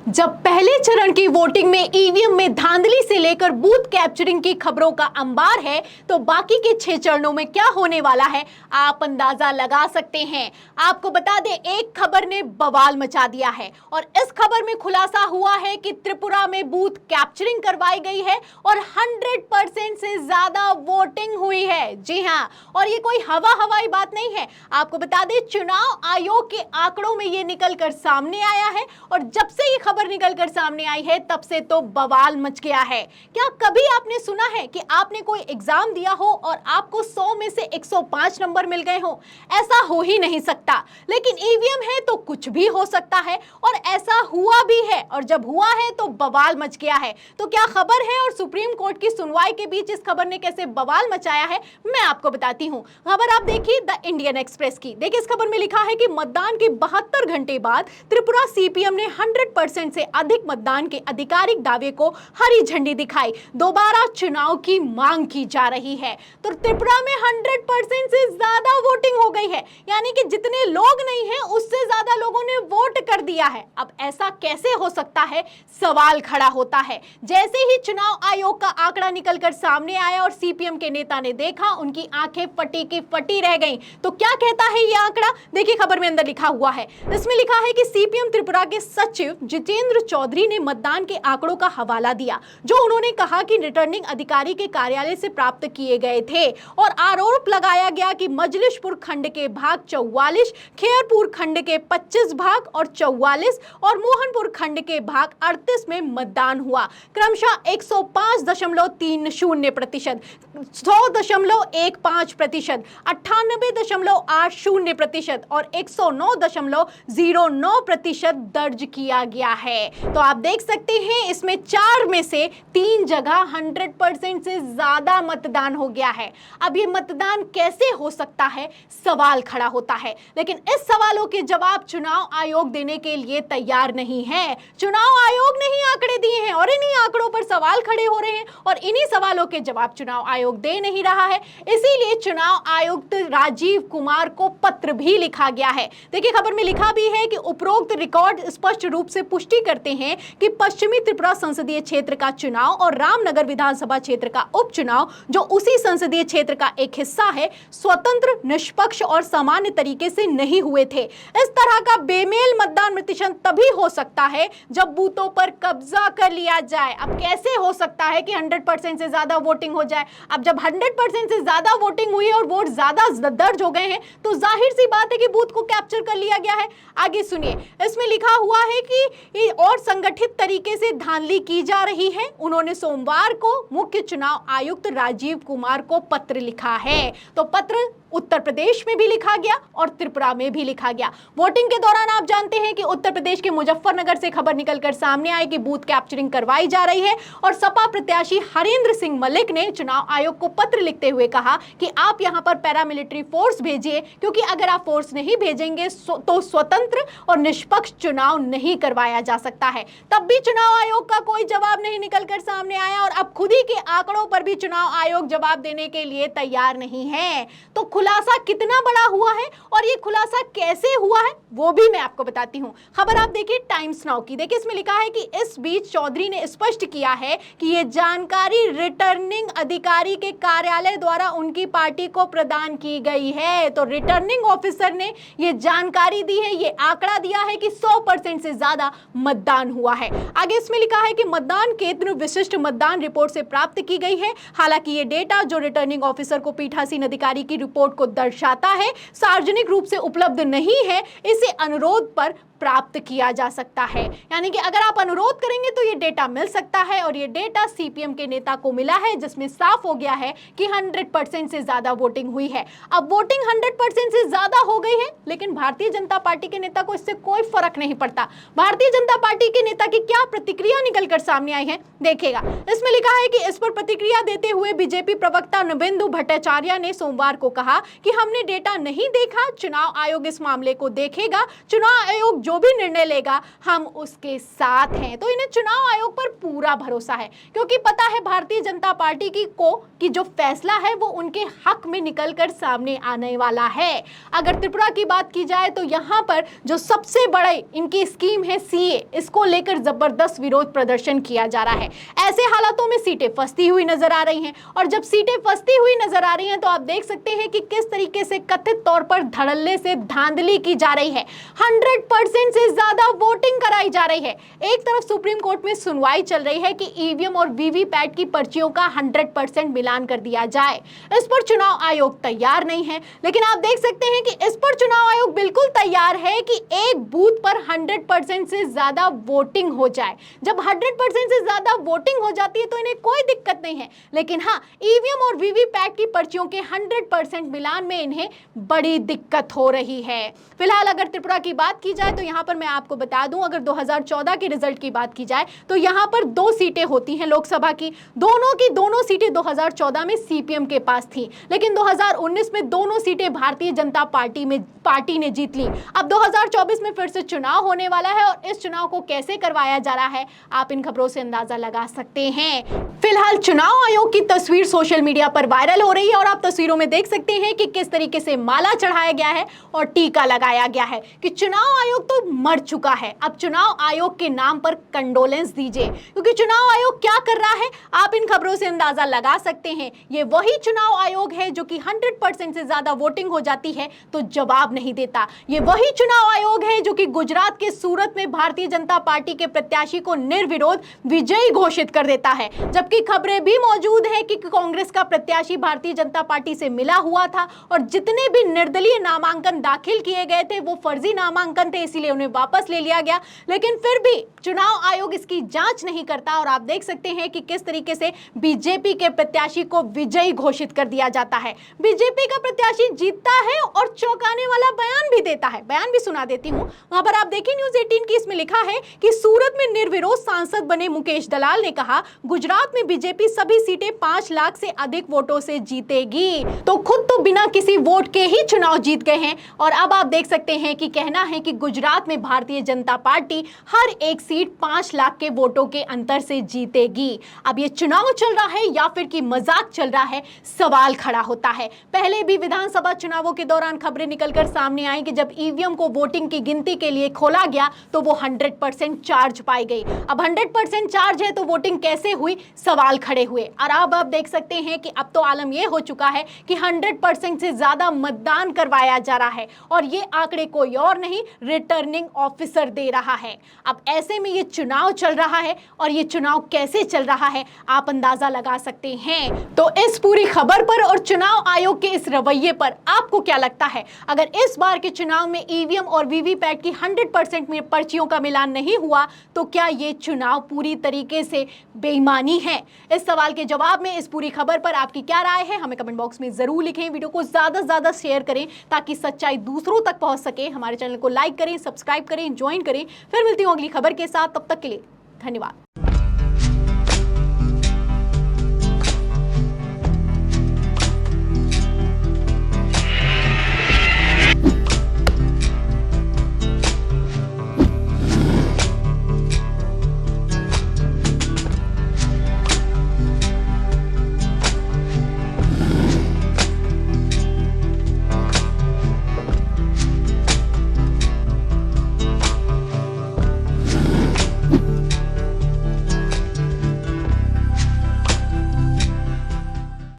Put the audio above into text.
जब पहले चरण की वोटिंग में ईवीएम में धांधली से लेकर बूथ कैप्चरिंग की खबरों का अंबार है, तो बाकी के 6 चरणों में क्या होने वाला है आप अंदाजा लगा सकते हैं। आपको बता दें, एक खबर ने बवाल मचा दिया है और इस खबर में खुलासा हुआ है कि त्रिपुरा में बूथ कैप्चरिंग करवाई गई है और 100% से ज्यादा वोटिंग हुई है। जी हां, और ये कोई हवाई बात नहीं है। आपको बता दें, चुनाव आयोग के आंकड़ों में ये निकलकर सामने आया है और जब से ये खबर निकलकर सामने आई है तब से तो बवाल मच गया है। क्या कभी आपने सुना है कि आपने कोई एग्जाम दिया हो और आपको 100 में से 105 नंबर मिल गए हो? ऐसा हो ही नहीं सकता। लेकिन ईवीएम है तो कुछ भी हो सकता है और ऐसा हुआ भी है, और जब हुआ है तो बवाल मच गया है। तो क्या खबर है और सुप्रीम कोर्ट की सुनवाई के बीच इस खबर ने कैसे बवाल मचाया है, मैं आपको बताती हूं। खबर आप देखिए द इंडियन एक्सप्रेस की। देखिए, इस खबर में लिखा है कि मतदान के 72 घंटे बाद त्रिपुरा सीपीएम ने 100% से अधिक मतदान के आधिकारिक दावे को हरी झंडी दिखाई। दोबारा चुनाव की मांग की जा रही है। तो त्रिपुरा में 100% से ज्यादा वोटिंग हो गई है, यानी कि जितने लोग नहीं हैं उससे ज्यादा लोगों ने वोट कर दिया है। अब ऐसा कैसे हो सकता है, सवाल खड़ा होता है। जैसे ही चुनाव आयोग का आंकड़ा निकलकर सामने आया और सीपीएम के नेता ने देखा, उनकी आंखें फटी की फटी रह गईं। तो क्या कहता है यह आंकड़ा? देखिए, खबर में अंदर लिखा हुआ है। इसमें लिखा है कि सीपीएम त्रिपुरा के सचिव जितेंद्र चौधरी ने मतदान के आंकड़ों का हवाला दिया, जो उन्होंने कहा कि रिटर्निंग अधिकारी के कार्यालय से प्राप्त किए गए थे, और आरोप लगाया गया कि मजलिशपुर खंड के भाग 44, खेरपुर खंड के 25 भाग और 44 और मोहनपुर खंड के भाग 38 में मतदान हुआ। क्रमशः 105.30%, 100.15%, 98.80% और 109.09% दर्ज किया गया है। तो आप देख सकते हैं, इसमें 4 में से 3 जगह 100% से ज्यादा मतदान हो गया है। अब ये मतदान कैसे हो सकता है, सवाल खड़ा होता है। लेकिन इस सवालों के जवाब चुनाव आयोग देने के लिए तैयार नहीं है। चुनाव आयोग ने ही आंकड़े दिए हैं और इन्हीं आंकड़ों पर सवाल खड़े हो रहे हैं और इन्हीं सवालों के जवाब चुनाव आयोग दे नहीं रहा है। इसीलिए चुनाव आयुक्त राजीव कुमार को पत्र भी लिखा गया है। देखिए, खबर में लिखा भी है कि उपरोक्त रिकॉर्ड स्पष्ट रूप से पुष्टि करते हैं कि पश्चिमी त्रिपुरा संसदीय क्षेत्र का चुनाव और रामनगर विधानसभा क्षेत्र का उपचुनाव, जो उसी संसदीय क्षेत्र का एक हिस्सा है, स्वतंत्र, निष्पक्ष और सामान्य तरीके से नहीं हुए थे। इस तरह का बेमेल मतदान प्रतिशत तभी हो सकता है जब बूथों पर कब्जा कर लिया जाए। अब कैसे हो सकता है कि 100% से ज्यादा वोटिंग हो जाए? अब जब 100% से ज्यादा वोटिंग हुई है और वोट ज्यादा दर्ज हो गए हैं, तो जाहिर सी बात है कि बूथ को कैप्चर कर लिया गया है। आगे सुनिए, इसमें लिखा हुआ है कि और संगठित तरीके से धांधली की जा रही है। उन्होंने सोमवार को मुख्य चुनाव आयुक्त राजीव कुमार को पत्र लिखा है। तो पत्र उत्तर प्रदेश में भी लिखा गया और त्रिपुरा में भी लिखा गया। वोटिंग के दौरान आप जानते हैं कि उत्तर प्रदेश के मुजफ्फरनगर से खबर निकलकर सामने आई कि बूथ कैप्चरिंग करवाई जा रही है और सपा प्रत्याशी हरेंद्र सिंह मलिक ने चुनाव आयोग को पत्र लिखते हुए कहा कि आप यहां पर पैरामिलिट्री फोर्स भेजिए, क्योंकि अगर आप फोर्स नहीं भेजेंगे तो स्वतंत्र और निष्पक्ष चुनाव नहीं करवाया जा सकता है। तब भी चुनाव आयोग का कोई जवाब नहीं निकलकर सामने आया और अब खुद ही के आंकड़ों पर भी चुनाव आयोग जवाब देने के लिए तैयार नहीं है। तो खुलासा कितना बड़ा हुआ है और ये खुलासा कैसे हुआ है, वो भी मैं आपको बताती हूं। खबर आप देखिए टाइम्स नाउ की। देखिए, इसमें लिखा है कि इस बीच चौधरी ने स्पष्ट किया है कि ये जानकारी रिटर्निंग अधिकारी के कार्यालय द्वारा उनकी पार्टी को प्रदान की गई है। तो रिटर्निंग ऑफिसर ने ये जानकारी दी है, ये आंकड़ा दिया है कि 100% से ज्यादा मतदान हुआ है। आगे इसमें लिखा है कि मतदान केंद्र विशिष्ट मतदान रिपोर्ट से प्राप्त की गई है। हालांकि ये डेटा जो रिटर्निंग ऑफिसर को पीठासीन अधिकारी की रिपोर्ट को दर्शाता है, सार्वजनिक रूप से उपलब्ध नहीं है। इसे अनुरोध पर प्राप्त किया जा सकता है, यानी कि अगर आप अनुरोध करेंगे तो ये डेटा मिल सकता है और ये डेटा सीपीएम के नेता को मिला है, जिसमें साफ हो गया है कि 100% से ज्यादा वोटिंग हुई है। अब वोटिंग 100% से ज्यादा हो गई है, लेकिन भारतीय जनता पार्टी के नेता को इससे कोई फर्क नहीं पड़ता। भारतीय जनता पार्टी के नेता की क्या प्रतिक्रिया निकलकर सामने आई है, देखिएगा। इसमें लिखा है कि इस पर प्रतिक्रिया देते हुए बीजेपी प्रवक्ता नवेंदु भट्टाचार्य ने सोमवार को कहा कि हमने डेटा नहीं देखा, चुनाव आयोग इस मामले को देखेगा। चुनाव आयोग जो भी निर्णय लेगा हम उसके साथ हैं। तो इन्हें चुनाव आयोग पर पूरा भरोसा है, क्योंकि पता है भारतीय जनता पार्टी की जो फैसला है वो उनके हक में निकलकर सामने आने वाला है। अगर त्रिपुरा की बात की जाए तो यहाँ पर जो सबसे बड़ा इनकी स्कीम है सीए, इसको लेकर जबरदस्त विरोध प्रदर्शन किया जा रहा है। ऐसे हालातों में सीटें फंसती हुई नजर आ रही हैं, और जब सीटें फंसती हुई नजर आ रही हैं तो आप देख सकते हैं कि किस तरीके से कथित तौर पर धड़ल्ले से धांधली की जा रही है। 100% से ज्यादा वोटिंग कराई जा रही है। एक तरफ सुप्रीम कोर्ट में सुनवाई चल रही है कि ईवीएम और वीवीपैट की पर्चियों का 100% मिलान कर दिया जाए। इस पर चुनाव आयोग तैयार नहीं है, लेकिन आप देख सकते हैं कि इस पर चुनाव आयोग बिल्कुल तैयार है कि एक बूथ पर 100% से ज्यादा वोटिंग हो जाए। जब 100% से ज्यादा वोटिंग हो जाती है तो इन्हें कोई दिक्कत नहीं है, लेकिन हाँ, ईवीएम और वीवीपैट की पर्चियों के 100% मिलान में इन्हें बड़ी दिक्कत हो रही है। फिलहाल अगर त्रिपुरा की बात की जाए तो यहां पर मैं आपको बता दूं, अगर 2014 के रिजल्ट की बात की जाए तो यहां पर 2 सीटें होती हैं लोकसभा की दोनों सीटें 2014 में सीपीएम के पास थी, लेकिन 2019 में दोनों सीटें भारतीय जनता पार्टी ने जीत ली। अब 2024 में फिर से चुनाव होने वाला है, और इस चुनाव को कैसे करवाया जा रहा है आप इन खबरों से अंदाजा लगा सकते हैं। फिलहाल चुनाव आयोग की तस्वीर सोशल मीडिया पर वायरल हो रही है, और आप तस्वीरों में देख सकते हैं कि किस तरीके से माला चढ़ाया गया है और टीका लगाया गया है कि चुनाव आयोग तो मर चुका है, अब चुनाव आयोग के नाम पर कंडोलेंस दीजिए। क्योंकि चुनाव आयोग क्या कर रहा है आप इन खबरों से अंदाजा लगा सकते हैं। ये वही चुनाव आयोग है जो कि 100% से ज्यादा वोटिंग हो जाती है तो जवाब नहीं देता। ये वही चुनाव आयोग है जो कि गुजरात के सूरत में भारतीय जनता पार्टी के प्रत्याशी को निर्विरोध विजयी घोषित कर देता है, जबकि खबरें भी मौजूद है कि कांग्रेस का प्रत्याशी भारतीय जनता पार्टी से मिला हुआ था, और जितने भी निर्दलीय नामांकन दाखिल किए गए थे वो फर्जी नामांकन थे, इसीलिए उन्हें वापस ले लिया गया। लेकिन फिर भी चुनाव आयोग इसकी जांच नहीं करता, और आप देख सकते हैं कि किस तरीके से बीजेपी के प्रत्याशी को विजयी घोषित कर दिया जाता है। बीजेपी का प्रत्याशी जीतता है और चौंकाने वाला बयान भी देता है। बयान भी सुना देती हूं, वहां पर आप देखिए न्यूज़ 18 की, इसमें लिखा है कि सूरत में निर्विरोध सांसद बने मुकेश दलाल ने कहा, गुजरात में बीजेपी सभी सीटें 5 लाख से अधिक वोटों से जीतेगी। तो खुद तो बिना किसी वोट के ही चुनाव जीत गए हैं, और अब आप देख सकते हैं कि कहना है कि गुजरात में भारतीय जनता पार्टी हर एक सीट 5 लाख के वोटों के अंतर से जीतेगी। अब ये चुनाव चल रहा है या फिर कि मजाक चल रहा है, सवाल खड़ा होता है। पहले भी विधानसभा चुनावों के दौरान खबरें निकलकर सामने आई कि जब ईवीएम को वोटिंग की गिनती के लिए खोला गया तो वो 100% चार्ज पाई गई। अब 100% चार्ज है तो वोटिंग कैसे हुई, सवाल खड़े हुए। और अब आप देख सकते हैं कि अब तो आलम यह हो चुका है कि 100% से ज्यादा मतदान करवाया जा रहा है, और ये आंकड़े कोई और नहीं, रिटर्निंग ऑफिसर दे रहा है। अब ऐसे में ये चुनाव चल रहा है, और ये चुनाव कैसे चल रहा है आप अंदाजा लगा सकते हैं। तो इस पूरी खबर पर और चुनाव आयोग के इस रवैये पर आपको क्या लगता है? अगर इस बार के चुनाव में ईवीएम और वीवीपैट की 100% में पर्चियों का मिलान नहीं हुआ तो क्या ये चुनाव पूरी तरीके से बेईमानी है? इस सवाल के जवाब में इस पूरी खबर पर आपकी क्या राय है हमें कमेंट बॉक्स में जरूर लिखें। वीडियो को ज्यादा से ज्यादा शेयर करें ताकि सच्चाई दूसरों तक पहुंच सके। हमारे चैनल को लाइक करें, सब्सक्राइब करें, ज्वाइन करें। फिर मिलती हूं अगली खबर के साथ, तब तक के लिए धन्यवाद।